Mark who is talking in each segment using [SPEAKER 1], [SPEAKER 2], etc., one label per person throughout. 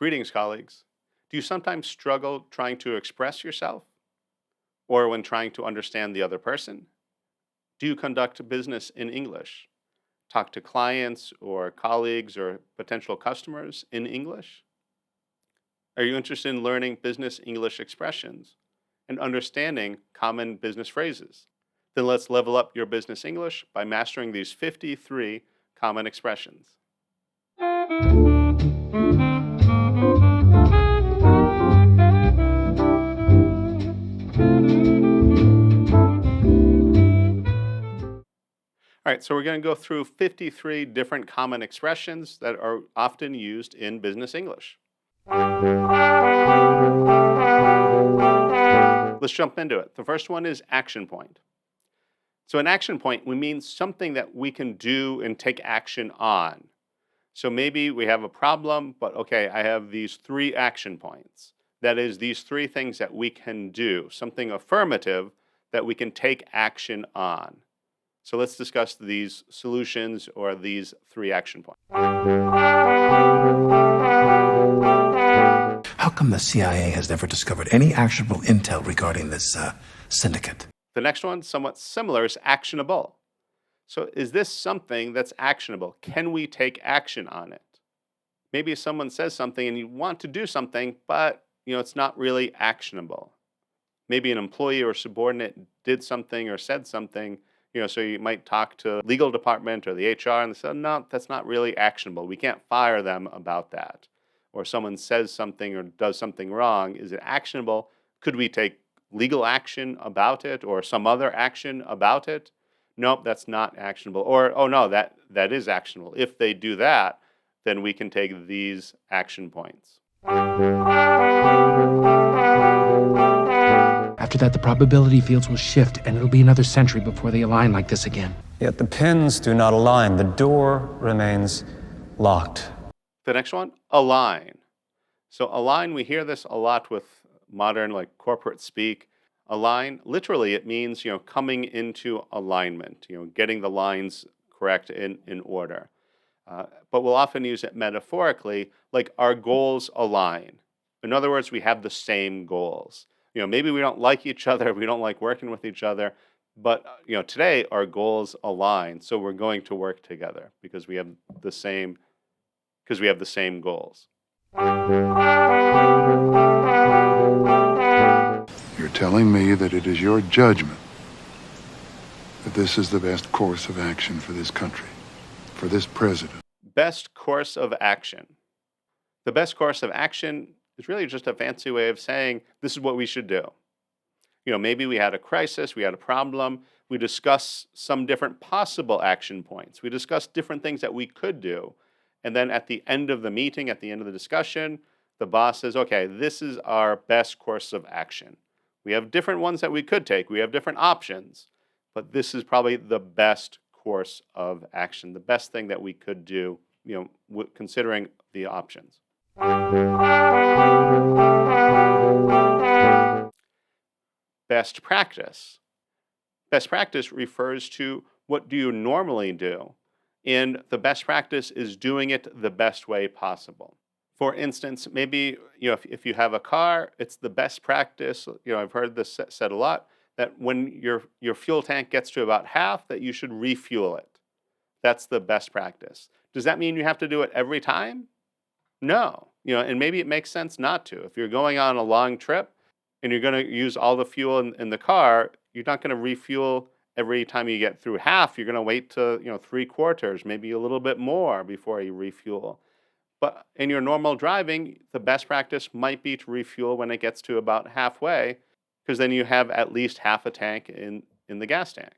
[SPEAKER 1] Greetings, colleagues. Do you sometimes struggle trying to express yourself or when trying to understand the other person? Do you conduct business in English? Talk to clients or colleagues or potential customers in English? Are you interested in learning business English expressions and understanding common business phrases? Then let's level up your business English by mastering these 53 common expressions. All right, so we're going to go through 53 different common expressions that are often used in business English. Let's jump into it. The first one is action point. So an action point, we mean something that we can do and take action on. So maybe we have a problem, but okay, I have these 3 action points. That is, these 3 things that we can do, something affirmative that we can take action on. So let's discuss these solutions or these 3 action points.
[SPEAKER 2] How come the CIA has never discovered any actionable intel regarding this syndicate?
[SPEAKER 1] The next one, somewhat similar, is actionable. So is this something that's actionable? Can we take action on it? Maybe someone says something and you want to do something, but it's not really actionable. Maybe an employee or subordinate did something or said something, so you might talk to the legal department or the HR and they say, no, that's not really actionable. We can't fire them about that. Or someone says something or does something wrong. Is it actionable? Could we take legal action about it or some other action about it? Nope, that's not actionable. Or, oh no, that is actionable. If they do that, then we can take these action points.
[SPEAKER 3] After that, the probability fields will shift, and it'll be another century before they align like this again.
[SPEAKER 4] Yet the pins do not align. The door remains locked.
[SPEAKER 1] The next one, align. So align, we hear this a lot with modern corporate speak. Align, literally it means, coming into alignment, getting the lines correct in order. But we'll often use it metaphorically, like our goals align. In other words, we have the same goals. Maybe we don't like each other, we don't like working with each other, but today our goals align, so we're going to work together because we have the same goals.
[SPEAKER 5] You're telling me that it is your judgment that this is the best course of action for this country, for this president.
[SPEAKER 1] Best course of action. The best course of action is really just a fancy way of saying this is what we should do. Maybe we had a crisis, we had a problem, we discuss some different possible action points. We discuss different things that we could do. And then at the end of the meeting, at the end of the discussion, the boss says, okay, this is our best course of action. We have different ones that we could take. We have different options. But this is probably the best course of action, the best thing that we could do, considering the options. Best practice. Best practice refers to what do you normally do, and the best practice is doing it the best way possible. For instance, maybe if you have a car, it's the best practice. I've heard this said a lot, that when your fuel tank gets to about half, that you should refuel it. That's the best practice. Does that mean you have to do it every time? No. And maybe it makes sense not to. If you're going on a long trip and you're going to use all the fuel in the car, you're not going to refuel every time you get through half. You're going to wait to 3/4, maybe a little bit more before you refuel. But in your normal driving, the best practice might be to refuel when it gets to about halfway, because then you have at least half a tank in the gas tank.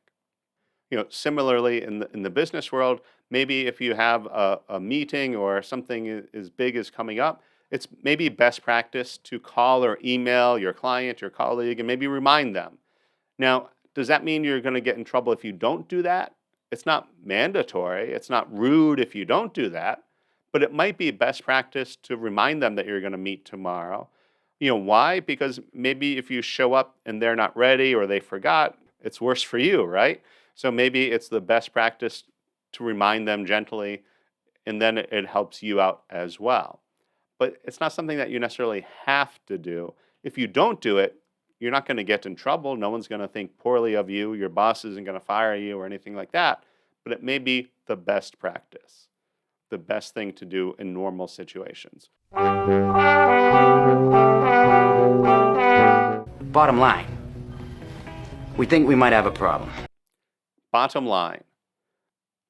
[SPEAKER 1] Similarly in the business world, maybe if you have a meeting or something as big as coming up, it's maybe best practice to call or email your client, your colleague, and maybe remind them. Now, does that mean you're going to get in trouble if you don't do that? It's not mandatory. It's not rude if you don't do that. But it might be best practice to remind them that you're going to meet tomorrow. Why? Because maybe if you show up and they're not ready or they forgot, it's worse for you, right? So maybe it's the best practice to remind them gently, and then it helps you out as well. but it's not something that you necessarily have to do. If you don't do it, you're not going to get in trouble. No one's going to think poorly of you. Your boss isn't going to fire you or anything like that. But it may be the best practice, the best thing to do in normal situations.
[SPEAKER 6] Bottom line, we think we might have a problem.
[SPEAKER 1] Bottom line.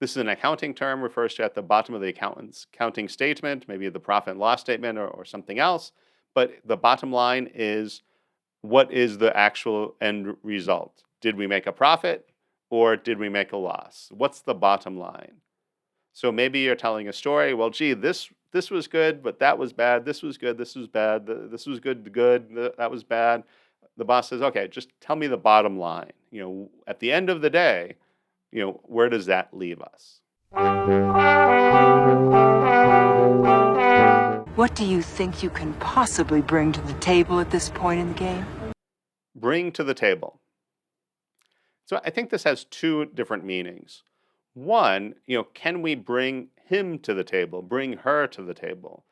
[SPEAKER 1] This is an accounting term, refers to at the bottom of the accountant's accounting statement, maybe the profit and loss statement or something else. But the bottom line is, what is the actual end result? Did we make a profit or did we make a loss? What's the bottom line? So maybe you're telling a story. Well, gee, this was good, but that was bad. This was good. This was bad. This was good. That was bad. The boss says, okay, just tell me the bottom line. At the end of the day, where does that leave us?
[SPEAKER 7] What do you think you can possibly bring to the table at this point in the game?
[SPEAKER 1] Bring to the table. So I think this has two different meanings. One, can we bring him to the table, bring her to the table?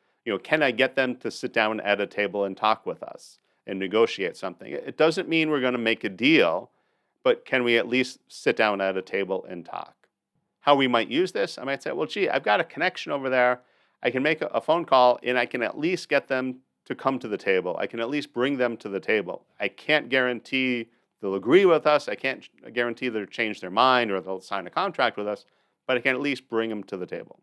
[SPEAKER 1] Can I get them to sit down at a table and talk with us and negotiate something? It doesn't mean we're going to make a deal, but can we at least sit down at a table and talk? How we might use this, I might say, well, gee, I've got a connection over there. I can make a phone call and I can at least get them to come to the table. I can at least bring them to the table. I can't guarantee they'll agree with us. I can't guarantee they'll change their mind or they'll sign a contract with us, but I can at least bring them to the table.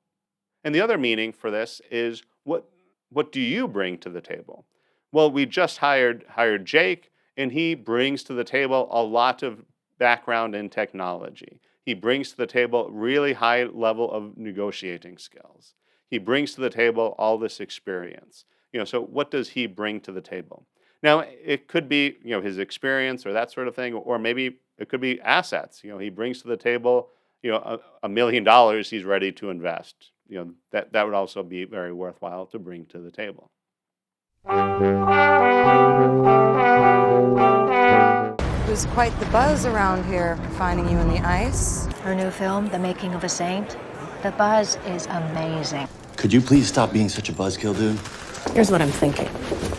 [SPEAKER 1] And the other meaning for this is, what do you bring to the table? Well, we just hired Jake, and he brings to the table a lot of background in technology. He brings to the table really high level of negotiating skills. He brings to the table all this experience. So what does he bring to the table? Now, it could be, his experience or that sort of thing, or maybe it could be assets. He brings to the table, $1 million he's ready to invest. That would also be very worthwhile to bring to the table.
[SPEAKER 8] There's quite the buzz around here, finding you in the ice.
[SPEAKER 9] Her new film, The Making of a Saint, the buzz is amazing.
[SPEAKER 10] Could you please stop being such a buzzkill, dude?
[SPEAKER 11] Here's what I'm thinking.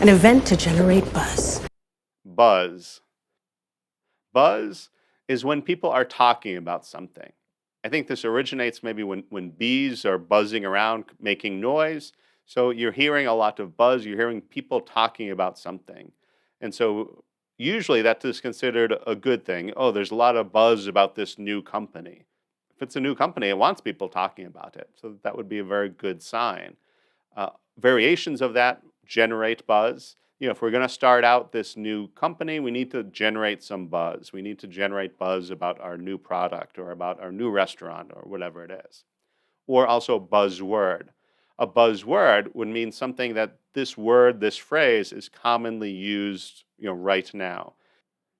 [SPEAKER 11] An event to generate buzz.
[SPEAKER 1] Buzz. Buzz is when people are talking about something. I think this originates maybe when bees are buzzing around, making noise. So you're hearing a lot of buzz. You're hearing people talking about something. And so usually that is considered a good thing. Oh, there's a lot of buzz about this new company. If it's a new company, it wants people talking about it. So that would be a very good sign. Variations of that generate buzz. If we're going to start out this new company, we need to generate some buzz. We need to generate buzz about our new product or about our new restaurant or whatever it is. Or also buzzword. A buzzword would mean something that this word, this phrase is commonly used, right now.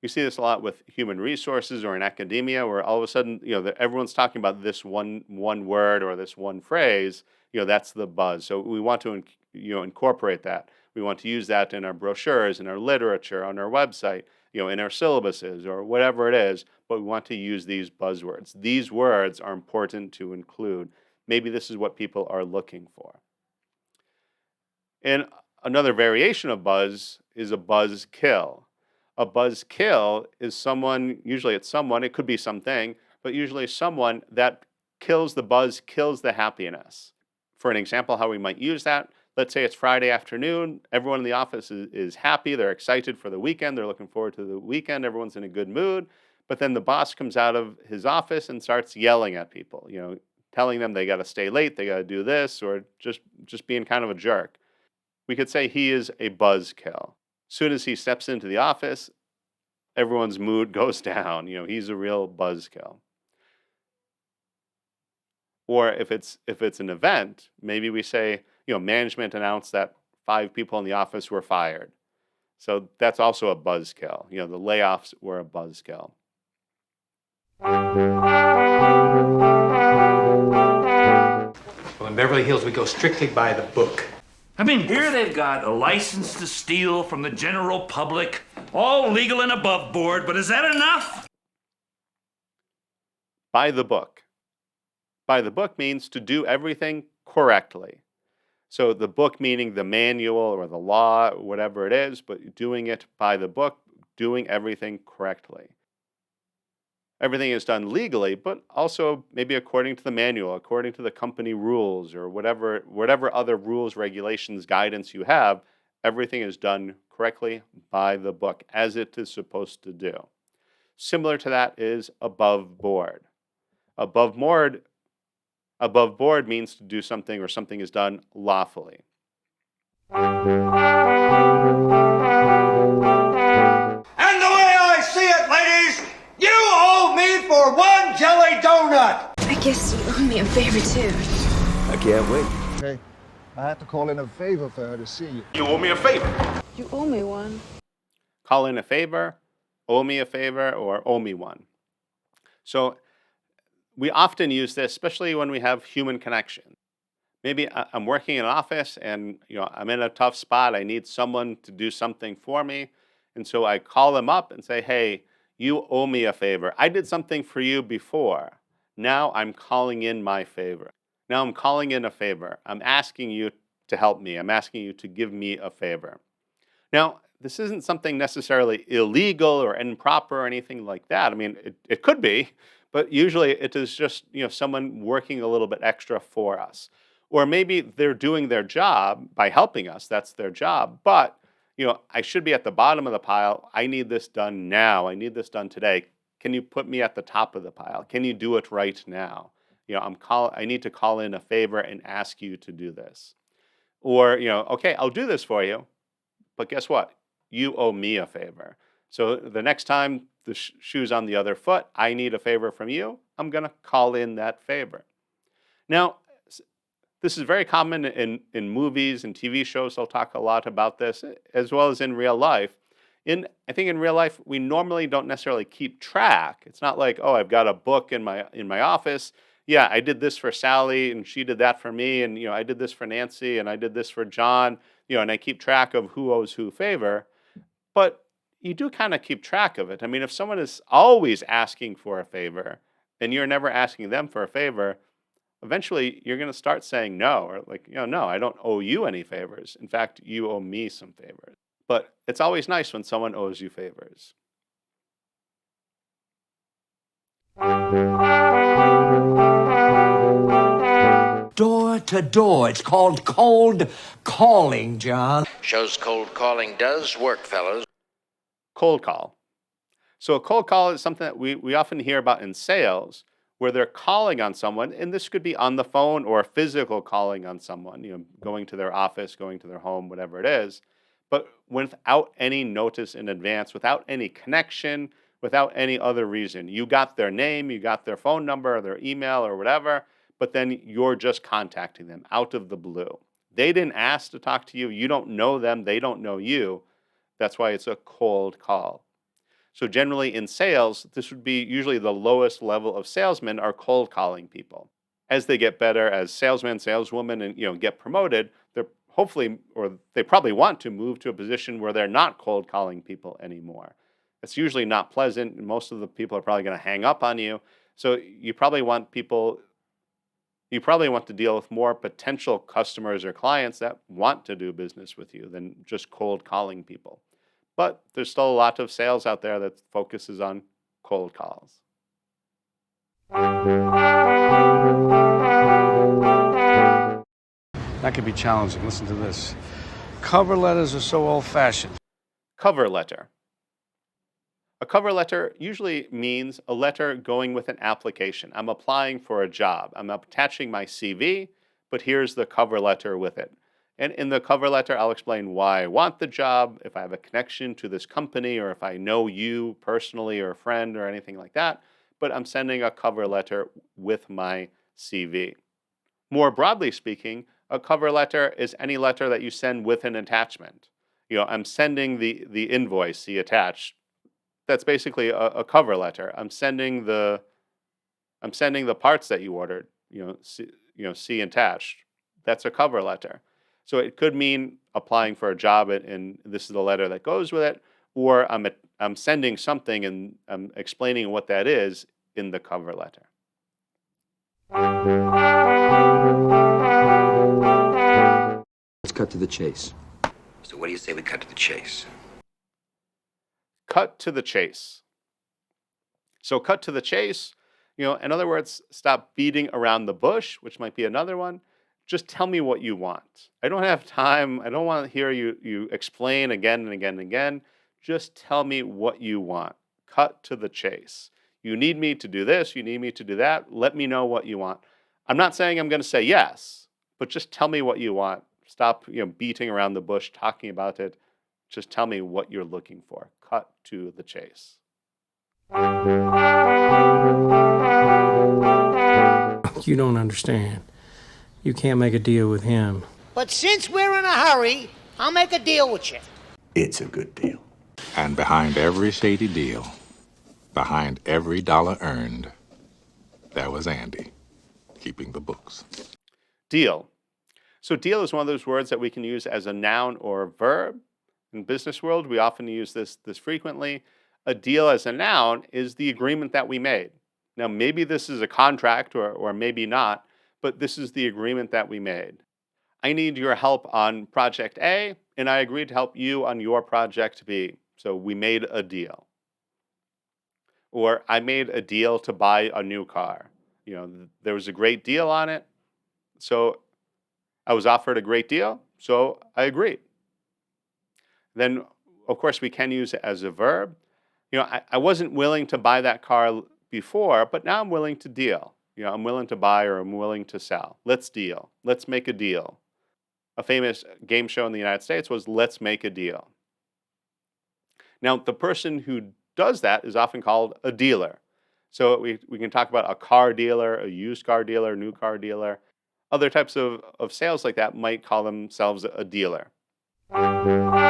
[SPEAKER 1] You see this a lot with human resources or in academia, where all of a sudden, everyone's talking about this one word or this one phrase. That's the buzz. So we want to, incorporate that. We want to use that in our brochures, in our literature, on our website, in our syllabuses or whatever it is. But we want to use these buzzwords. These words are important to include. Maybe this is what people are looking for. And another variation of buzz is a buzzkill. A buzzkill is someone, usually it's someone, it could be something, but usually someone that kills the buzz, kills the happiness. For an example, how we might use that, let's say it's Friday afternoon, everyone in the office is happy, they're excited for the weekend, they're looking forward to the weekend, everyone's in a good mood, but then the boss comes out of his office and starts yelling at people, telling them they got to stay late, they got to do this, or just being kind of a jerk. We could say he is a buzzkill. Soon as he steps into the office, everyone's mood goes down. He's a real buzzkill. Or if it's an event, maybe we say, management announced that 5 people in the office were fired. So that's also a buzzkill. The layoffs were a buzzkill.
[SPEAKER 12] Well, in Beverly Hills, we go strictly by the book.
[SPEAKER 13] I mean, here they've got a license to steal from the general public, all legal and above board, but is that enough?
[SPEAKER 1] By the book. By the book means to do everything correctly. So the book meaning the manual or the law, whatever it is, but doing it by the book, doing everything correctly. Everything is done legally, but also maybe according to the manual, according to the company rules or whatever other rules, regulations, guidance you have, everything is done correctly by the book as it is supposed to do. Similar to that is above board. Above board above board means to do something or something is done lawfully.
[SPEAKER 14] And the way I see it, ladies, you owe me for one jelly donut.
[SPEAKER 15] I guess you owe me a favor too.
[SPEAKER 10] I can't wait.
[SPEAKER 16] Okay, I have to call in a favor for her to see you.
[SPEAKER 13] You owe me a favor.
[SPEAKER 15] You owe me one.
[SPEAKER 1] Call in a favor, owe me a favor, or owe me one. So we often use this, especially when we have human connection. Maybe I'm working in an office and I'm in a tough spot. I need someone to do something for me. And so I call them up and say, hey, you owe me a favor. I did something for you before. Now I'm calling in my favor. Now I'm calling in a favor. I'm asking you to help me. I'm asking you to give me a favor. Now, this isn't something necessarily illegal or improper or anything like that. I mean, it could be, but usually it is just someone working a little bit extra for us. Or maybe they're doing their job by helping us. That's their job. But I should be at the bottom of the pile. I need this done now. I need this done today. Can you put me at the top of the pile? Can you do it right now? I need to call in a favor and ask you to do this. Or, okay, I'll do this for you. But guess what? You owe me a favor. So the next time the shoe's on the other foot, I need a favor from you. I'm going to call in that favor. Now, this is very common in movies and TV shows. They'll talk a lot about this, as well as in real life. I think in real life, we normally don't necessarily keep track. It's not like, oh, I've got a book in my office. Yeah, I did this for Sally, and she did that for me, and I did this for Nancy, and I did this for John, and I keep track of who owes who favor. But you do kind of keep track of it. I mean, if someone is always asking for a favor, and you're never asking them for a favor, eventually you're going to start saying no, or like, no, I don't owe you any favors. In fact, you owe me some favors. But it's always nice when someone owes you favors.
[SPEAKER 14] Door to door. It's called cold calling, John.
[SPEAKER 17] Shows cold calling does work, fellows.
[SPEAKER 1] Cold call. So a cold call is something that we often hear about in sales, where they're calling on someone, and this could be on the phone or physical calling on someone, going to their office, going to their home, whatever it is, but without any notice in advance, without any connection, without any other reason. You got their name, you got their phone number, or their email, or whatever, but then you're just contacting them out of the blue. They didn't ask to talk to you. You don't know them. They don't know you. That's why it's a cold call. So generally in sales, this would be usually the lowest level of salesmen are cold calling people. As they get better as salesmen, saleswomen, and get promoted, they're hopefully, or they probably want to move to a position where they're not cold calling people anymore. It's usually not pleasant. And most of the people are probably going to hang up on you. So you probably want to deal with more potential customers or clients that want to do business with you than just cold calling people. But there's still a lot of sales out there that focuses on cold calls.
[SPEAKER 18] That can be challenging. Listen to this. Cover letters are so old-fashioned.
[SPEAKER 1] Cover letter. A cover letter usually means a letter going with an application. I'm applying for a job. I'm attaching my CV, but here's the cover letter with it. And in the cover letter, I'll explain why I want the job, if I have a connection to this company, or if I know you personally or a friend or anything like that. But I'm sending a cover letter with my CV. More broadly speaking, a cover letter is any letter that you send with an attachment. I'm sending the invoice, the attached. That's basically a cover letter. I'm sending the parts that you ordered. See attached. That's a cover letter. So it could mean applying for a job, and this is the letter that goes with it, or I'm sending something and I'm explaining what that is in the cover letter.
[SPEAKER 19] Let's cut to the chase.
[SPEAKER 17] So what do you say we cut to the chase?
[SPEAKER 1] Cut to the chase. So cut to the chase, in other words, stop beating around the bush, which might be another one. Just tell me what you want. I don't have time. I don't want to hear you explain again and again and again. Just tell me what you want. Cut to the chase. You need me to do this. You need me to do that. Let me know what you want. I'm not saying I'm going to say yes, but just tell me what you want. Stop, beating around the bush, talking about it. Just tell me what you're looking for. Cut to the chase.
[SPEAKER 20] You don't understand. You can't make a deal with him.
[SPEAKER 21] But since we're in a hurry, I'll make a deal with you.
[SPEAKER 22] It's a good deal.
[SPEAKER 23] And behind every shady deal, behind every dollar earned, there was Andy, keeping the books.
[SPEAKER 1] Deal. So deal is one of those words that we can use as a noun or a verb. In business world, we often use this frequently. A deal as a noun is the agreement that we made. Now, maybe this is a contract or maybe not, but this is the agreement that we made. I need your help on project A, and I agreed to help you on your project B. So we made a deal. Or I made a deal to buy a new car. There was a great deal on it, so I was offered a great deal, so I agreed. Then, of course, we can use it as a verb. I wasn't willing to buy that car before, but now I'm willing to deal. I'm willing to buy or I'm willing to sell. Let's deal. Let's make a deal. A famous game show in the United States was Let's Make a Deal. Now, the person who does that is often called a dealer. So we can talk about a car dealer, a used car dealer, new car dealer. Other types of sales like that might call themselves a dealer.
[SPEAKER 14] I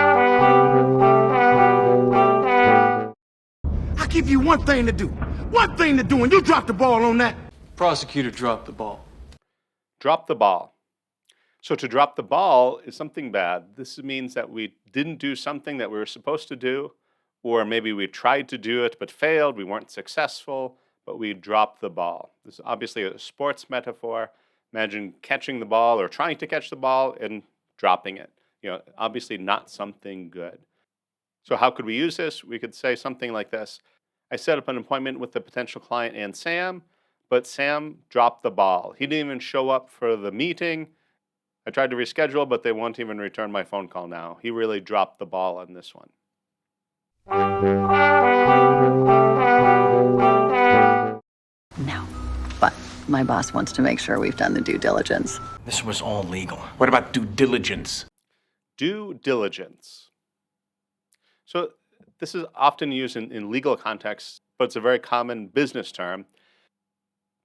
[SPEAKER 14] give you one thing to do, and you drop the ball on that.
[SPEAKER 20] Prosecutor dropped the ball.
[SPEAKER 1] Drop the ball. So to drop the ball is something bad. This means that we didn't do something that we were supposed to do, or maybe we tried to do it but failed, we weren't successful, but we dropped the ball. This is obviously a sports metaphor. Imagine catching the ball or trying to catch the ball and dropping it. Obviously not something good. So how could we use this? We could say something like this. I set up an appointment with the potential client and Sam, but Sam dropped the ball. He didn't even show up for the meeting. I tried to reschedule, but they won't even return my phone call now. He really dropped the ball on this one.
[SPEAKER 24] No, but my boss wants to make sure we've done the due diligence.
[SPEAKER 12] This was all legal. What about due diligence?
[SPEAKER 1] Due diligence. So this is often used in legal contexts, but it's a very common business term.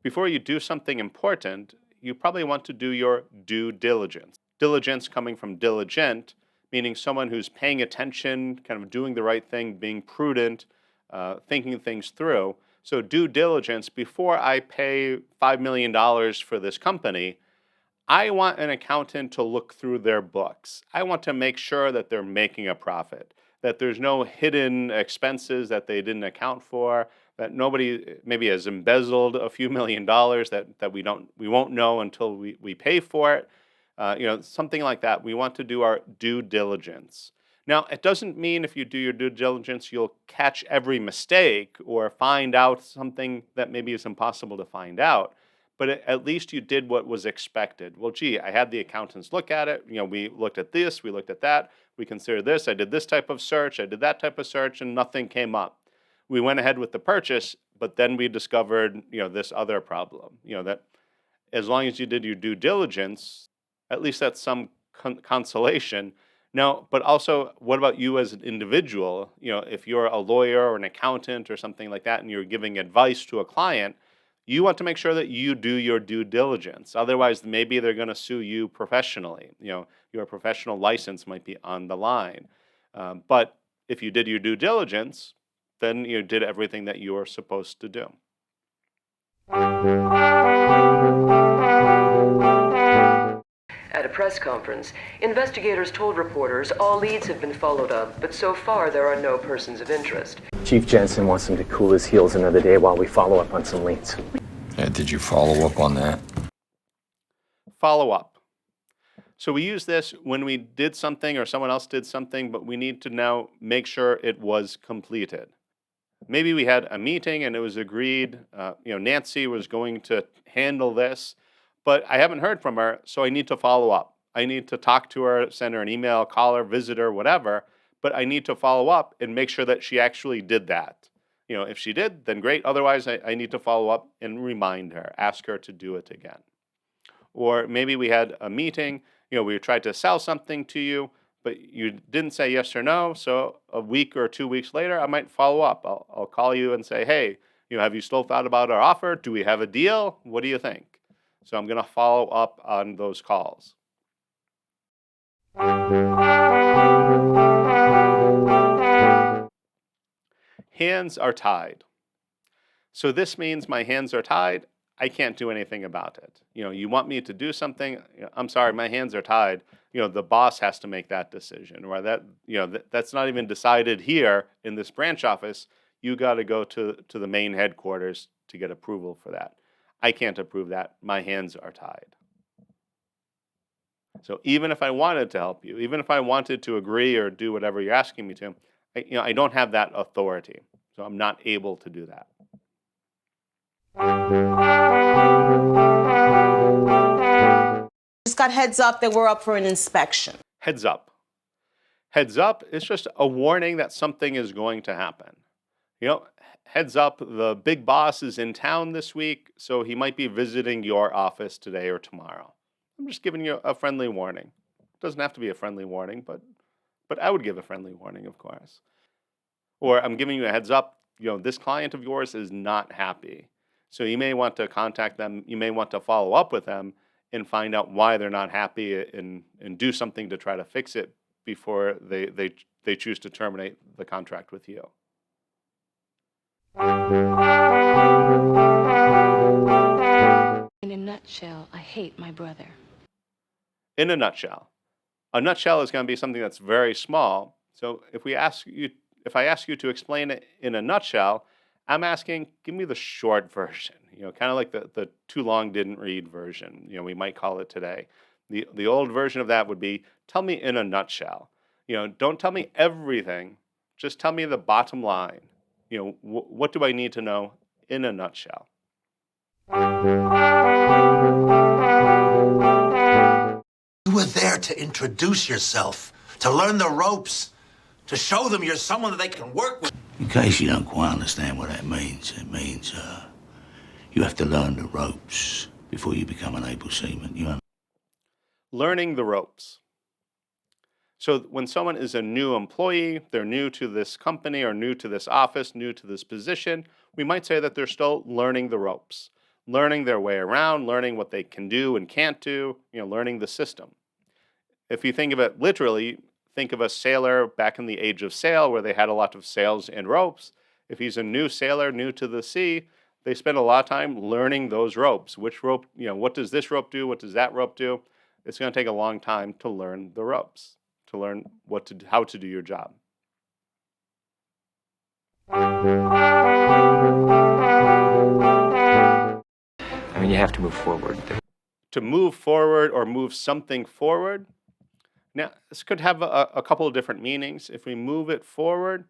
[SPEAKER 1] Before you do something important, you probably want to do your due diligence. Diligence coming from diligent, meaning someone who's paying attention, kind of doing the right thing, being prudent, thinking things through. So due diligence, before I pay $5 million for this company, I want an accountant to look through their books. I want to make sure that they're making a profit, that there's no hidden expenses that they didn't account for, that nobody maybe has embezzled a few $1 million that we won't know until we pay for it. Something like that. We want to do our due diligence. Now, it doesn't mean if you do your due diligence, you'll catch every mistake or find out something that maybe is impossible to find out. But at least you did what was expected. Well, gee, I had the accountants look at it. We looked at this, we looked at that, we considered this. I did this type of search, I did that type of search, and nothing came up. We went ahead with the purchase, but then we discovered, this other problem. That as long as you did your due diligence, at least that's some consolation. Now, but also, what about you as an individual? If you're a lawyer or an accountant or something like that, and you're giving advice to a client, you want to make sure that you do your due diligence. Otherwise, maybe they're going to sue you professionally. Your professional license might be on the line. But if you did your due diligence, then you did everything that you were supposed to do.
[SPEAKER 25] At a press conference, investigators told reporters all leads have been followed up, but so far there are no persons of interest.
[SPEAKER 4] Chief Jensen wants him to cool his heels another day while we follow up on some leads.
[SPEAKER 22] Yeah, did you follow up on that?
[SPEAKER 1] Follow up. So we use this when we did something or someone else did something, but we need to now make sure it was completed. Maybe we had a meeting and it was agreed, Nancy was going to handle this, but I haven't heard from her, so I need to follow up. I need to talk to her, send her an email, call her, visit her, whatever, but I need to follow up and make sure that she actually did that. If she did, then great. Otherwise, I need to follow up and remind her, ask her to do it again. Or maybe we had a meeting, we tried to sell something to you, but you didn't say yes or no. So a week or 2 weeks later, I might follow up. I'll call you and say, hey, have you still thought about our offer? Do we have a deal? What do you think? So I'm going to follow up on those calls. Hands are tied. So this means my hands are tied. I can't do anything about it. You want me to do something, I'm sorry, my hands are tied. The boss has to make that decision, or that's not even decided here in this branch office. You got to go to the main headquarters to get approval for that. I can't approve that. My hands are tied. So even if I wanted to help you, even if I wanted to agree or do whatever you're asking me to, I don't have that authority. So I'm not able to do that.
[SPEAKER 11] Just got heads up that we're up for an inspection.
[SPEAKER 1] Heads up. Heads up is just a warning that something is going to happen. Heads up, the big boss is in town this week, so he might be visiting your office today or tomorrow. I'm just giving you a friendly warning. It doesn't have to be a friendly warning, but I would give a friendly warning, of course. Or I'm giving you a heads up, this client of yours is not happy. So you may want to contact them, you may want to follow up with them and find out why they're not happy and do something to try to fix it before they choose to terminate the contract with you.
[SPEAKER 15] In a nutshell, I hate my brother.
[SPEAKER 1] In a nutshell. A nutshell is going to be something that's very small. So if I ask you to explain it in a nutshell, I'm asking, give me the short version, kind of like the too long didn't read version, we might call it today. The old version of that would be, tell me in a nutshell. Don't tell me everything, just tell me the bottom line. What do I need to know in a nutshell?
[SPEAKER 2] You were there to introduce yourself, to learn the ropes, to show them you're someone that they can work with.
[SPEAKER 3] In case you don't quite understand what that means, it means you have to learn the ropes before you become an able seaman.
[SPEAKER 1] Learning the ropes. So when someone is a new employee, they're new to this company or new to this office, new to this position, we might say that they're still learning the ropes, learning their way around, learning what they can do and can't do, learning the system. If you think of it literally, think of a sailor back in the age of sail where they had a lot of sails and ropes. If he's a new sailor, new to the sea, they spend a lot of time learning those ropes. Which rope, what does this rope do? What does that rope do? It's going to take a long time to learn the ropes, to learn how to do your job.
[SPEAKER 12] You have to move forward.
[SPEAKER 1] To move forward or move something forward. Now, this could have a couple of different meanings. If we move it forward,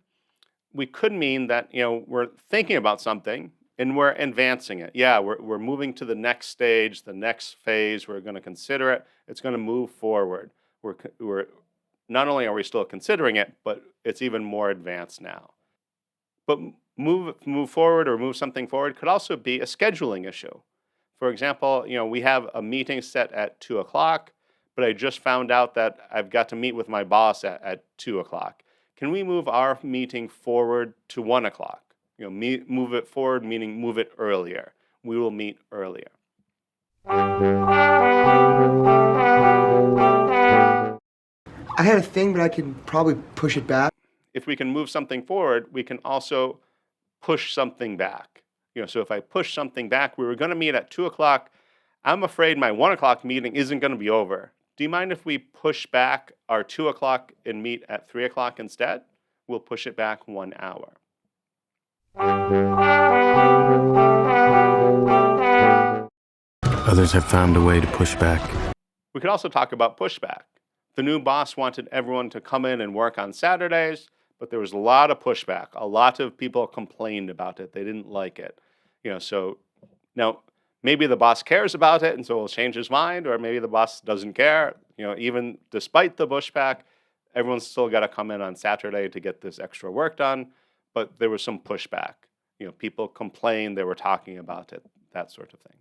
[SPEAKER 1] we could mean that, we're thinking about something and we're advancing it. Yeah, we're moving to the next stage, the next phase. We're going to consider it. It's going to move forward. We're not only are we still considering it, but it's even more advanced now. But move forward or move something forward could also be a scheduling issue. For example, we have a meeting set at 2 o'clock, but I just found out that I've got to meet with my boss at 2 o'clock. Can we move our meeting forward to 1 o'clock? Move it forward, meaning move it earlier. We will meet earlier.
[SPEAKER 5] I had a thing, but I can probably push it back.
[SPEAKER 1] If we can move something forward, we can also push something back. So if I push something back, we were going to meet at 2 o'clock. I'm afraid my 1 o'clock meeting isn't going to be over. Do you mind if we push back our 2 o'clock and meet at 3 o'clock instead? We'll push it back 1 hour.
[SPEAKER 20] Others have found a way to push back.
[SPEAKER 1] We could also talk about pushback. The new boss wanted everyone to come in and work on Saturdays, but there was a lot of pushback. A lot of people complained about it. They didn't like it. So now maybe the boss cares about it and so he'll change his mind, or maybe the boss doesn't care. Even despite the pushback, everyone's still got to come in on Saturday to get this extra work done, but there was some pushback. People complained, they were talking about it, that sort of thing.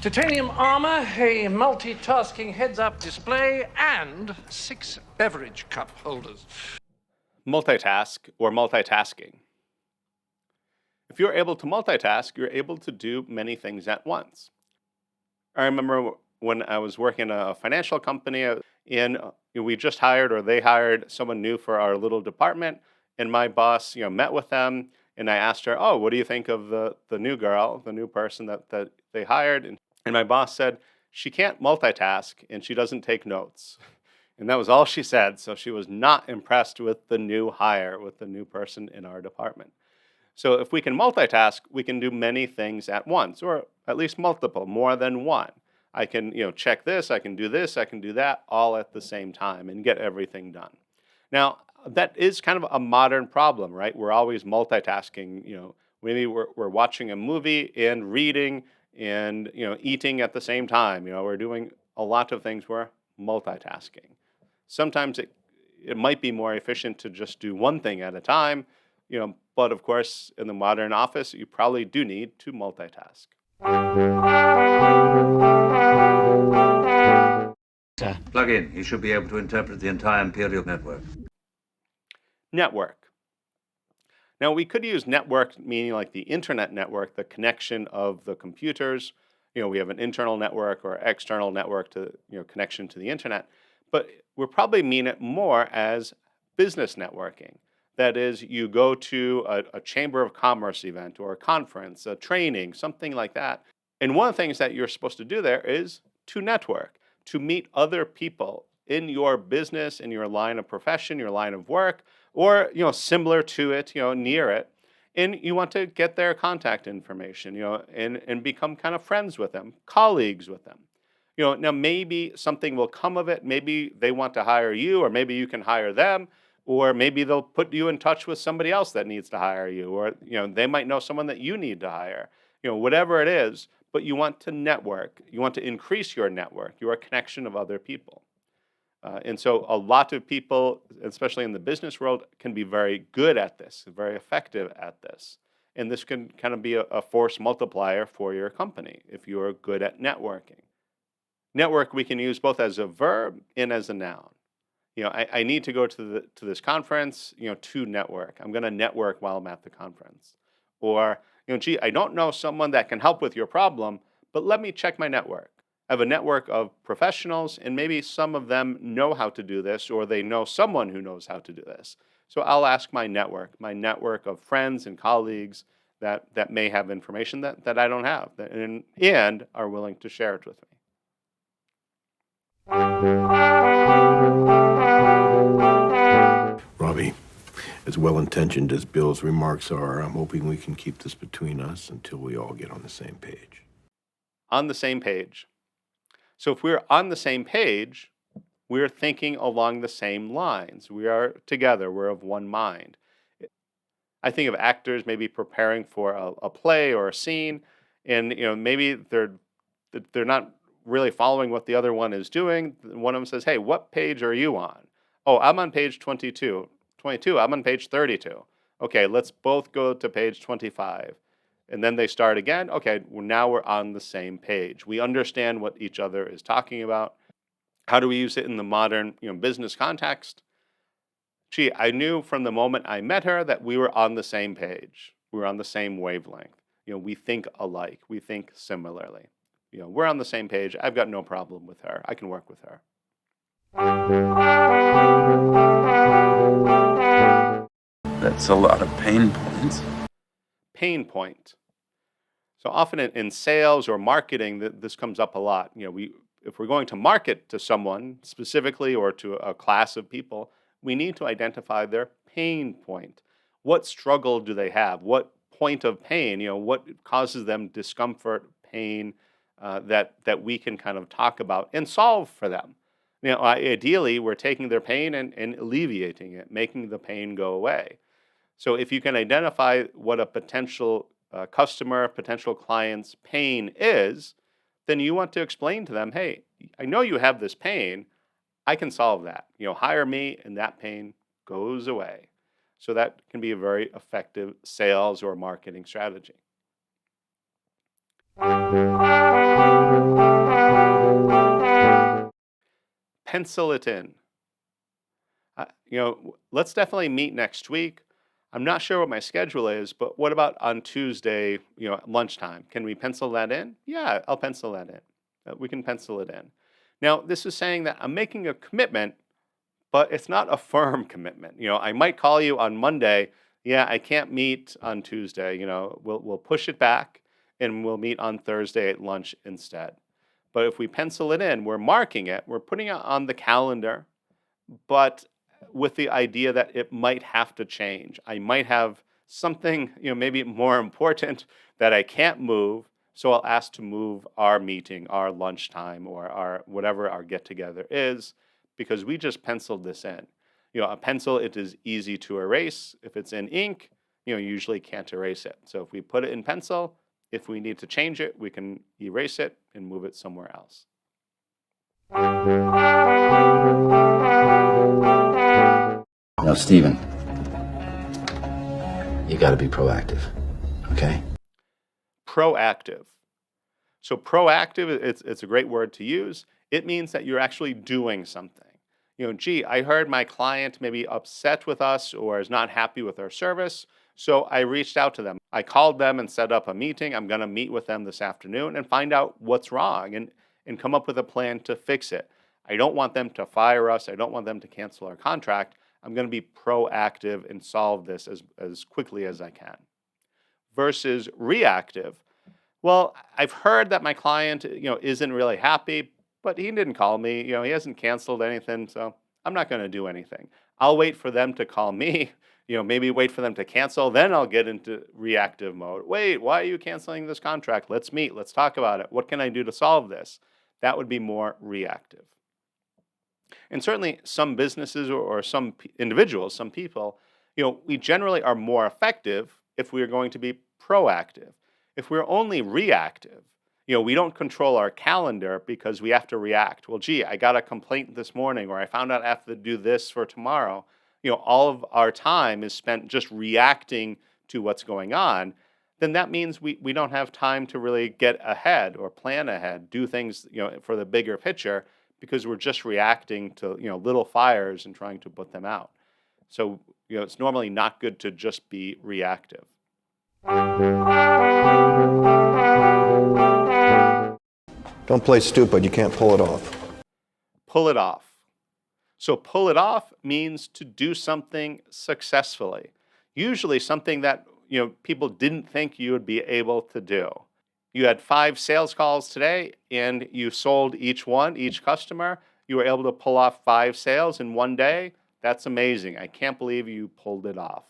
[SPEAKER 18] Titanium armor, a multitasking heads-up display, and 6 beverage cup holders.
[SPEAKER 1] Multitask or multitasking. If you're able to multitask, you're able to do many things at once. I remember when I was working in a financial company, and we just hired, or they hired someone new for our little department, and my boss, met with them, and I asked her, "Oh, what do you think of the new girl, the new person that they hired?" And my boss said, "She can't multitask, and she doesn't take notes." And that was all she said. So she was not impressed with the new hire, with the new person in our department. So if we can multitask, we can do many things at once, or at least multiple, more than one. I can, check this, I can do this, I can do that, all at the same time and get everything done. Now, that is kind of a modern problem, right? We're always multitasking. Maybe we're watching a movie and reading and, eating at the same time. We're doing a lot of things. We're multitasking. Sometimes it might be more efficient to just do one thing at a time, but of course, in the modern office, you probably do need to multitask.
[SPEAKER 17] Plug in. You should be able to interpret the entire Imperial network.
[SPEAKER 1] Network. Now, we could use network meaning like the internet network, the connection of the computers. We have an internal network or external network to, connection to the internet. But we'll probably mean it more as business networking. That is, you go to a Chamber of Commerce event or a conference, a training, something like that. And one of the things that you're supposed to do there is to network, to meet other people in your business, in your line of profession, your line of work, or similar to it, near it. And you want to get their contact information, and become kind of friends with them, colleagues with them. Now maybe something will come of it. Maybe they want to hire you, or maybe you can hire them. Or maybe they'll put you in touch with somebody else that needs to hire you, or they might know someone that you need to hire. Whatever it is, but you want to network. You want to increase your network, your connection of other people. And so a lot of people, especially in the business world, can be very good at this, very effective at this. And this can kind of be a force multiplier for your company if you're good at networking. Network we can use both as a verb and as a noun. I need to go to this conference, to network. I'm going to network while I'm at the conference. Or, gee, I don't know someone that can help with your problem, but let me check my network. I have a network of professionals, and maybe some of them know how to do this, or they know someone who knows how to do this. So I'll ask my network of friends and colleagues that may have information that I don't have, and are willing to share it with me.
[SPEAKER 6] Robbie, as well-intentioned as Bill's remarks are, I'm hoping we can keep this between us until we all get on the same page.
[SPEAKER 1] On the same page. So if we're on the same page, we're thinking along the same lines. We are together. We're of one mind. I think of actors maybe preparing for a play or a scene, and maybe they're not really following what the other one is doing. One of them says, "Hey, what page are you on?" "Oh, I'm on page 22. 22, I'm on page 32. "Okay, let's both go to page 25. And then they start again. "Okay, now we're on the same page. We understand what each other is talking about." How do we use it in the modern, business context? Gee, I knew from the moment I met her that we were on the same page. We were on the same wavelength. We think alike. We think similarly. We're on the same page. I've got no problem with her. I can work with her.
[SPEAKER 7] That's a lot of pain points.
[SPEAKER 1] Pain point. So often in sales or marketing, this comes up a lot. If we're going to market to someone specifically or to a class of people, we need to identify their pain point. What struggle do they have? What point of pain, what causes them discomfort, pain, that we can kind of talk about and solve for them. Ideally, we're taking their pain and alleviating it, making the pain go away. So if you can identify what a potential customer, potential client's pain is, then you want to explain to them, hey, I know you have this pain. I can solve that. Hire me and that pain goes away. So that can be a very effective sales or marketing strategy. Pencil it in. Let's definitely meet next week. I'm not sure what my schedule is, but what about on Tuesday, at lunchtime? Can we pencil that in? Yeah, I'll pencil that in. We can pencil it in. Now, this is saying that I'm making a commitment, but it's not a firm commitment. I might call you on Monday. Yeah, I can't meet on Tuesday. We'll push it back and we'll meet on Thursday at lunch instead. But if we pencil it in, we're marking it, we're putting it on the calendar, but with the idea that it might have to change. I might have something, maybe more important that I can't move. So I'll ask to move our meeting, our lunchtime, or our whatever our get together is, because we just penciled this in. A pencil, it is easy to erase. If it's in ink, you usually can't erase it. So if we put it in pencil, if we need to change it, we can erase it and move it somewhere else.
[SPEAKER 2] Now, Stephen, you got to be proactive, okay?
[SPEAKER 1] Proactive. So proactive, it's a great word to use. It means that you're actually doing something. Gee, I heard my client maybe upset with us or is not happy with our service. So I reached out to them. I called them and set up a meeting. I'm going to meet with them this afternoon and find out what's wrong and come up with a plan to fix it. I don't want them to fire us. I don't want them to cancel our contract. I'm going to be proactive and solve this as quickly as I can. Versus reactive. Well, I've heard that my client, isn't really happy, but he didn't call me. He hasn't canceled anything, so I'm not going to do anything. I'll wait for them to call me, maybe wait for them to cancel, then I'll get into reactive mode. Wait, why are you canceling this contract? Let's meet, let's talk about it. What can I do to solve this? That would be more reactive. And certainly some businesses or some individuals, some people, we generally are more effective if we are going to be proactive. If we're only reactive, we don't control our calendar because we have to react. Well, gee, I got a complaint this morning, or I found out I have to do this for tomorrow. All of our time is spent just reacting to what's going on. Then that means we don't have time to really get ahead or plan ahead, do things, for the bigger picture, because we're just reacting to, little fires and trying to put them out. So, it's normally not good to just be reactive.
[SPEAKER 6] Don't play stupid. You can't pull it off.
[SPEAKER 1] Pull it off. So pull it off means to do something successfully. Usually something that, people didn't think you would be able to do. You had 5 sales calls today and you sold each customer. You were able to pull off 5 sales in one day. That's amazing. I can't believe you pulled it off.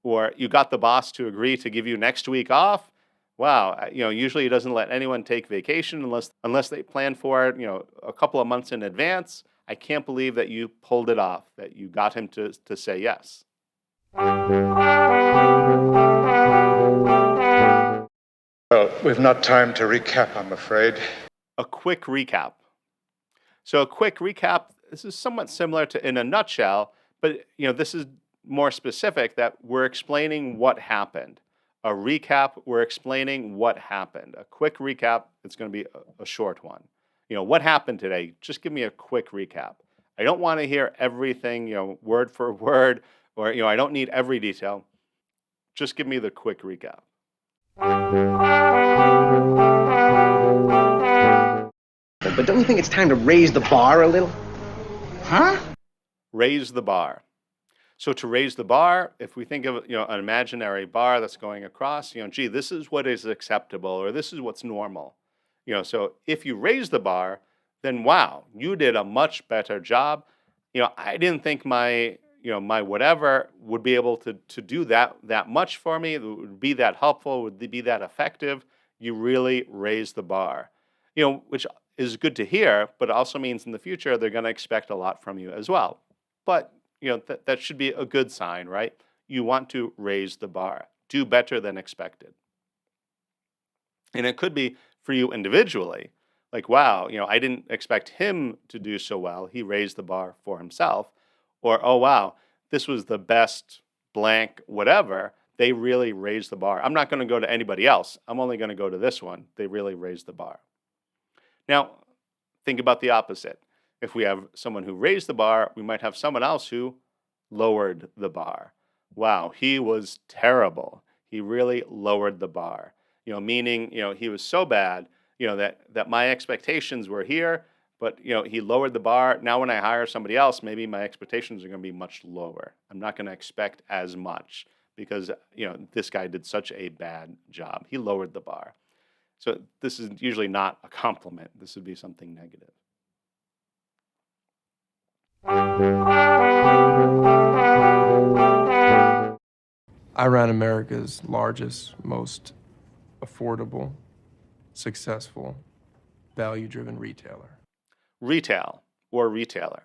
[SPEAKER 1] Or you got the boss to agree to give you next week off. Wow, usually he doesn't let anyone take vacation unless they plan for it, a couple of months in advance. I can't believe that you pulled it off, that you got him to say yes.
[SPEAKER 16] Well, we've not time to recap, I'm afraid.
[SPEAKER 1] A quick recap. So a quick recap, this is somewhat similar to in a nutshell, but this is more specific that we're explaining what happened. A recap, we're explaining what happened. A quick recap, it's going to be a short one. What happened today? Just give me a quick recap. I don't want to hear everything, word for word, or, I don't need every detail. Just give me the quick recap.
[SPEAKER 21] But don't you think it's time to raise the bar a little? Huh?
[SPEAKER 1] Raise the bar. So to raise the bar, if we think of an imaginary bar that's going across, gee, this is what is acceptable, or this is what's normal. So if you raise the bar, then wow, you did a much better job. I didn't think my my whatever would be able to do that much for me, it would be that helpful, would be that effective, you really raise the bar. Which is good to hear, but it also means in the future they're going to expect a lot from you as well. But that should be a good sign, right? You want to raise the bar, do better than expected. And it could be for you individually, like, wow, I didn't expect him to do so well. He raised the bar for himself. Or, oh, wow, this was the best blank whatever. They really raised the bar. I'm not going to go to anybody else. I'm only going to go to this one. They really raised the bar. Now, think about the opposite. If we have someone who raised the bar, we might have someone else who lowered the bar. Wow, he was terrible. He really lowered the bar. Meaning, he was so bad, that my expectations were here, but he lowered the bar. Now when I hire somebody else, maybe my expectations are going to be much lower. I'm not going to expect as much because this guy did such a bad job. He lowered the bar. So this is usually not a compliment. This would be something negative.
[SPEAKER 8] I ran America's largest, most affordable, successful, value-driven retailer.
[SPEAKER 1] Retail or retailer.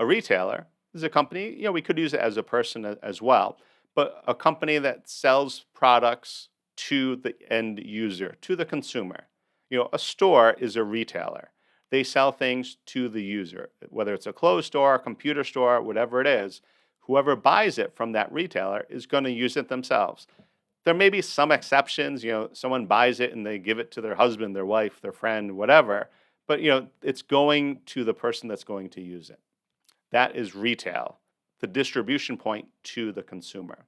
[SPEAKER 1] A retailer is a company, we could use it as a person as well, but a company that sells products to the end user, to the consumer. A store is a retailer. They sell things to the user, whether it's a clothes store, a computer store, whatever it is. Whoever buys it from that retailer is going to use it themselves. There may be some exceptions, someone buys it and they give it to their husband, their wife, their friend, whatever, but it's going to the person that's going to use it. That is retail, the distribution point to the consumer.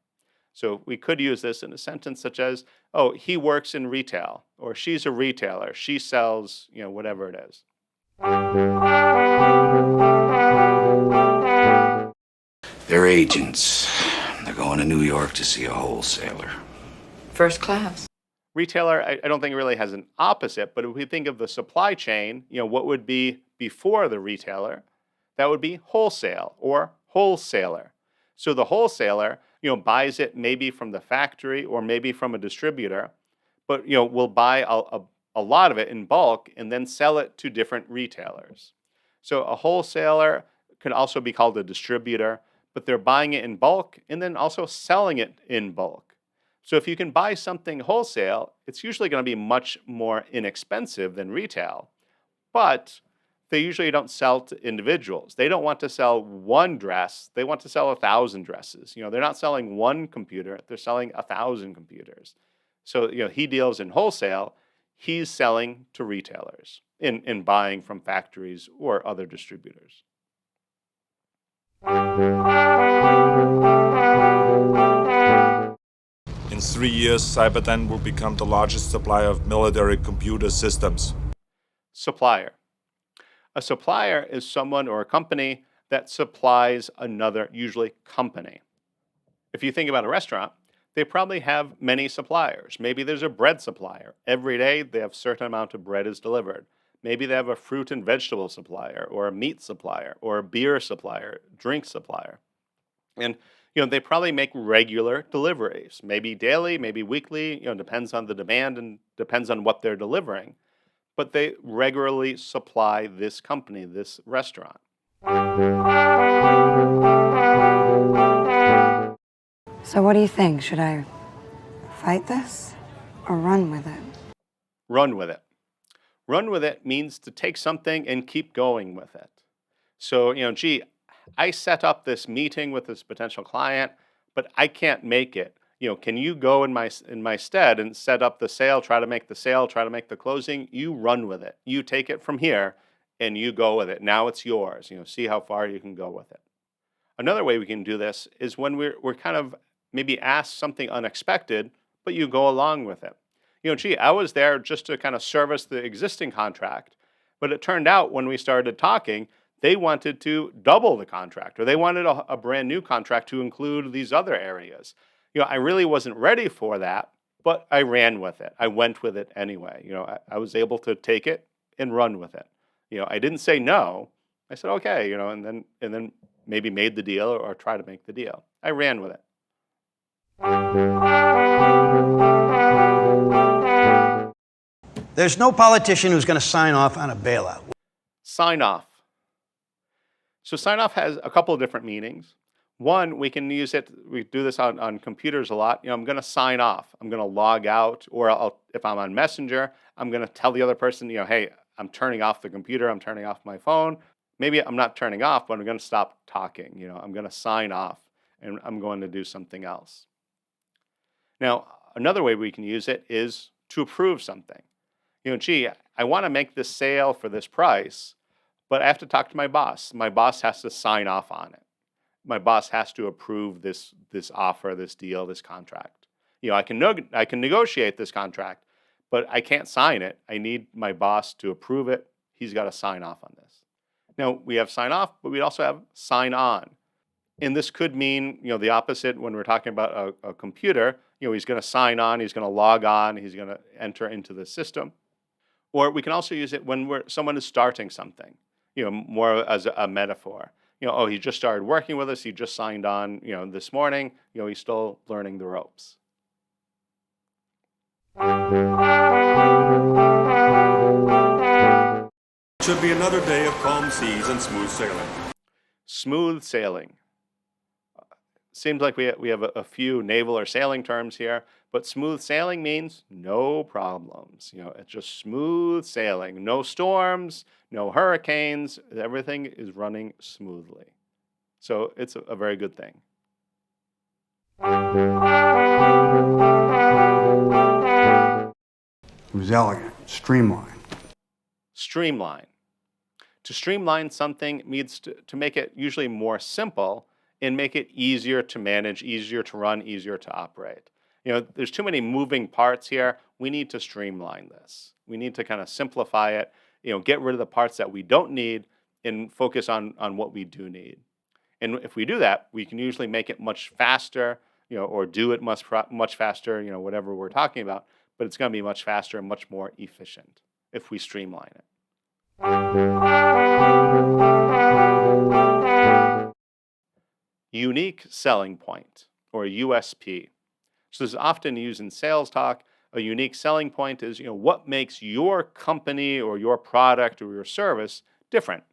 [SPEAKER 1] So we could use this in a sentence such as, oh, he works in retail, or she's a retailer, she sells, whatever it is.
[SPEAKER 3] They're agents. They're going to New York to see a wholesaler.
[SPEAKER 25] First class.
[SPEAKER 1] Retailer, I don't think really has an opposite, but if we think of the supply chain, what would be before the retailer? That would be wholesale or wholesaler. So the wholesaler, buys it maybe from the factory or maybe from a distributor, but, will buy a lot of it in bulk and then sell it to different retailers. So a wholesaler could also be called a distributor, but they're buying it in bulk and then also selling it in bulk. So if you can buy something wholesale, it's usually going to be much more inexpensive than retail, but they usually don't sell to individuals. They don't want to sell one dress. They want to sell 1,000 dresses. They're not selling one computer. They're selling 1,000 computers. So, he deals in wholesale. He's selling to retailers in buying from factories or other distributors.
[SPEAKER 9] In 3 years, Cyberdyne will become the largest supplier of military computer systems.
[SPEAKER 1] Supplier. A supplier is someone or a company that supplies another, usually company. If you think about a restaurant, they probably have many suppliers. Maybe there's a bread supplier. Every day they have a certain amount of bread is delivered. Maybe they have a fruit and vegetable supplier or a meat supplier or a beer supplier, drink supplier. And they probably make regular deliveries, maybe daily, maybe weekly, depends on the demand and depends on what they're delivering. But they regularly supply this company, this restaurant.
[SPEAKER 10] So what do you think? Should I fight this or run with it?
[SPEAKER 1] Run with it. Run with it means to take something and keep going with it. So, gee, I set up this meeting with this potential client, but I can't make it. Can you go in my stead and set up the sale, try to make the sale, try to make the closing? You run with it. You take it from here and you go with it. Now it's yours. See how far you can go with it. Another way we can do this is when we're kind of maybe asked something unexpected, but you go along with it. Gee, I was there just to kind of service the existing contract, but it turned out when we started talking, they wanted to double the contract, or they wanted a brand new contract to include these other areas. I really wasn't ready for that, but I ran with it. I went with it anyway. I was able to take it and run with it. I didn't say no. I said, okay, and then maybe made the deal or try to make the deal. I ran with it.
[SPEAKER 13] There's no politician who's going to sign off on a bailout.
[SPEAKER 1] Sign off. So sign off has a couple of different meanings. One, we can use it, we do this on computers a lot. I'm going to sign off. I'm going to log out, or if I'm on Messenger, I'm going to tell the other person, hey, I'm turning off the computer, I'm turning off my phone. Maybe I'm not turning off, but I'm going to stop talking. I'm going to sign off and I'm going to do something else. Now, another way we can use it is to approve something. Gee, I want to make this sale for this price, but I have to talk to my boss. My boss has to sign off on it. My boss has to approve this offer, this deal, this contract. I can negotiate this contract, but I can't sign it. I need my boss to approve it. He's got to sign off on this. Now, we have sign off, but we also have sign on. And this could mean, the opposite when we're talking about a computer. He's going to sign on, he's going to log on, he's going to enter into the system. Or we can also use it when someone is starting something, more as a metaphor. He just started working with us, he just signed on, this morning, he's still learning the ropes.
[SPEAKER 14] Should be another day of calm seas and smooth sailing.
[SPEAKER 1] Smooth sailing. Seems like we have a few naval or sailing terms here, but smooth sailing means no problems. It's just smooth sailing. No storms, no hurricanes. Everything is running smoothly. So it's a very good thing.
[SPEAKER 19] It was elegant, streamlined.
[SPEAKER 1] Streamline. To streamline something means to make it usually more simple and make it easier to manage, easier to run, easier to operate. There's too many moving parts here. We need to streamline this. We need to kind of simplify it, get rid of the parts that we don't need and focus on what we do need. And if we do that, we can usually make it much faster, or do it much faster, whatever we're talking about, but it's going to be much faster and much more efficient if we streamline it. Unique selling point, or USP. So this is often used in sales talk. A unique selling point is, what makes your company or your product or your service different?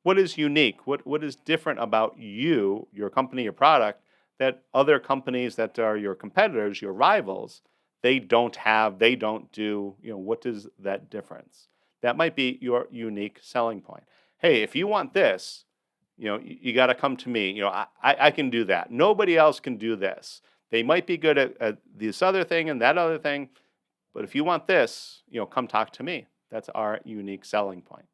[SPEAKER 1] What is unique? What is different about you, your company, your product, that other companies that are your competitors, your rivals, they don't have, they don't do? What is that difference? That might be your unique selling point. Hey, if you want this, you got to come to me. I can do that. Nobody else can do this. They might be good at this other thing and that other thing, but if you want this, come talk to me. That's our unique selling point.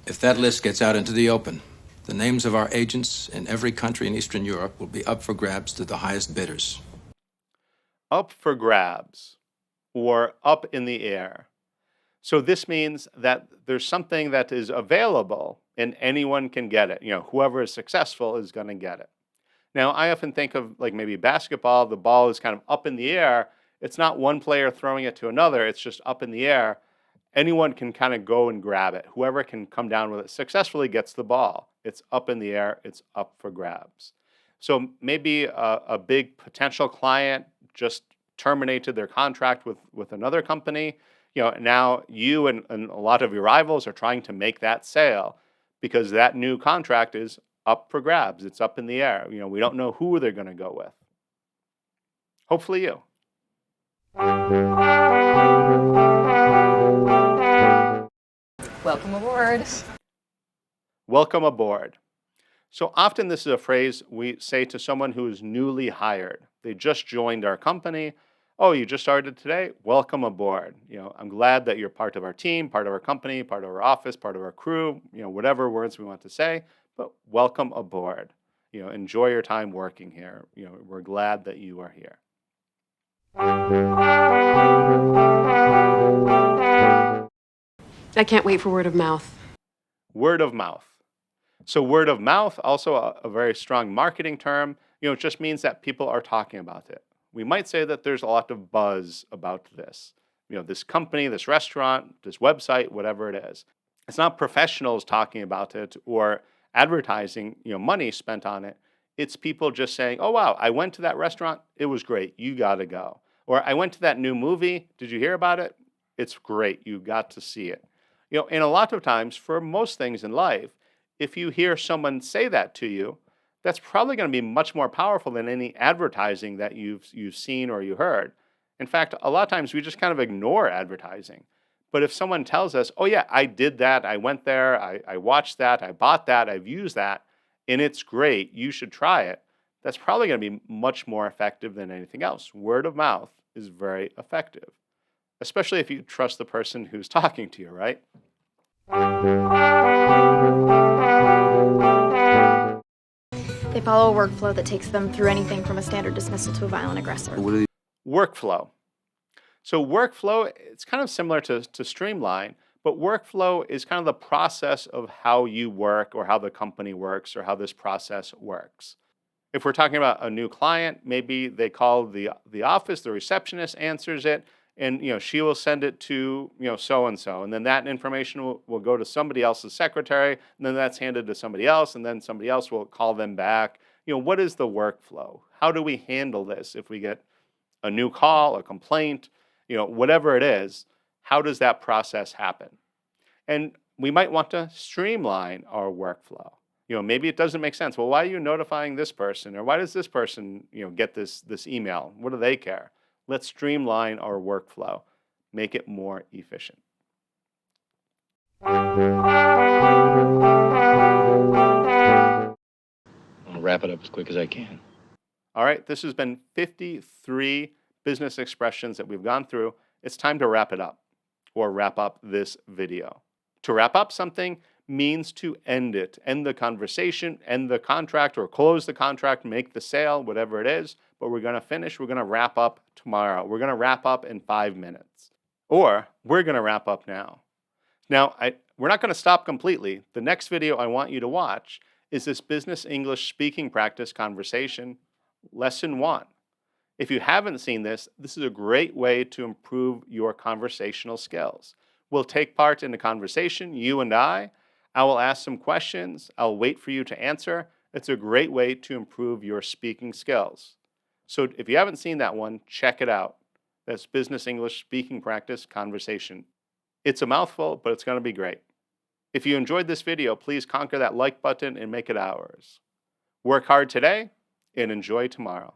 [SPEAKER 12] If that list gets out into the open, the names of our agents in every country in Eastern Europe will be up for grabs to the highest bidders.
[SPEAKER 1] Up for grabs, or up in the air. So this means that there's something that is available and anyone can get it. Whoever is successful is going to get it. Now, I often think of like maybe basketball, the ball is kind of up in the air. It's not one player throwing it to another, it's just up in the air. Anyone can kind of go and grab it. Whoever can come down with it successfully gets the ball. It's up in the air, it's up for grabs. So maybe a big potential client just terminated their contract with another company. Now you and a lot of your rivals are trying to make that sale because that new contract is up for grabs. It's up in the air. We don't know who they're going to go with. Hopefully you.
[SPEAKER 22] Welcome aboard.
[SPEAKER 1] Welcome aboard. So often this is a phrase we say to someone who is newly hired. They just joined our company. Oh, you just started today? Welcome aboard. I'm glad that you're part of our team, part of our company, part of our office, part of our crew, whatever words we want to say, but welcome aboard. Enjoy your time working here. We're glad that you are here.
[SPEAKER 22] I can't wait for word of mouth.
[SPEAKER 1] Word of mouth. So word of mouth, also a very strong marketing term. It just means that people are talking about it. We might say that there's a lot of buzz about this. this company, this restaurant, this website, whatever it is. It's not professionals talking about it or advertising, money spent on it. It's people just saying, "Oh wow, I went to that restaurant. It was great. You got to go." Or "I went to that new movie. Did you hear about it? It's great. You got to see it." And a lot of times for most things in life, if you hear someone say that to you, that's probably going to be much more powerful than any advertising that you've seen or you heard. In fact, a lot of times we just kind of ignore advertising. But if someone tells us, "Oh yeah, I did that. I went there. I watched that. I bought that. I've used that, and it's great. You should try it." That's probably going to be much more effective than anything else. Word of mouth is very effective, especially if you trust the person who's talking to you, right?
[SPEAKER 4] They follow a workflow that takes them through anything from a standard dismissal to a violent aggressor.
[SPEAKER 1] Workflow. So workflow, it's kind of similar to Streamline, but workflow is kind of the process of how you work or how the company works or how this process works. If we're talking about a new client, maybe they call the office, the receptionist answers it, and she will send it to so and so, and then that information will go to somebody else's secretary, and then that's handed to somebody else, and then somebody else will call them back. What is the workflow? How do we handle this if we get a new call, a complaint, whatever it is? How does that process happen? And we might want to streamline our workflow. Maybe it doesn't make sense. Well, why are you notifying this person? Or why does this person, get this email? What do they care? Let's streamline our workflow, make it more efficient.
[SPEAKER 11] I'll wrap it up as quick as I can.
[SPEAKER 1] All right, this has been 53 business expressions that we've gone through. It's time to wrap it up or wrap up this video. To wrap up something means to end it, end the conversation, end the contract, or close the contract, make the sale, whatever it is. But we're going to wrap up tomorrow. We're going to wrap up in 5 minutes. Or we're going to wrap up now. Now, we're not going to stop completely. The next video I want you to watch is this business English speaking practice conversation, lesson 1. If you haven't seen this, this is a great way to improve your conversational skills. We'll take part in the conversation, you and I. I will ask some questions. I'll wait for you to answer. It's a great way to improve your speaking skills. So if you haven't seen that one, check it out. That's Business English Speaking Practice Conversation. It's a mouthful, but it's going to be great. If you enjoyed this video, please conquer that like button and make it ours. Work hard today and enjoy tomorrow.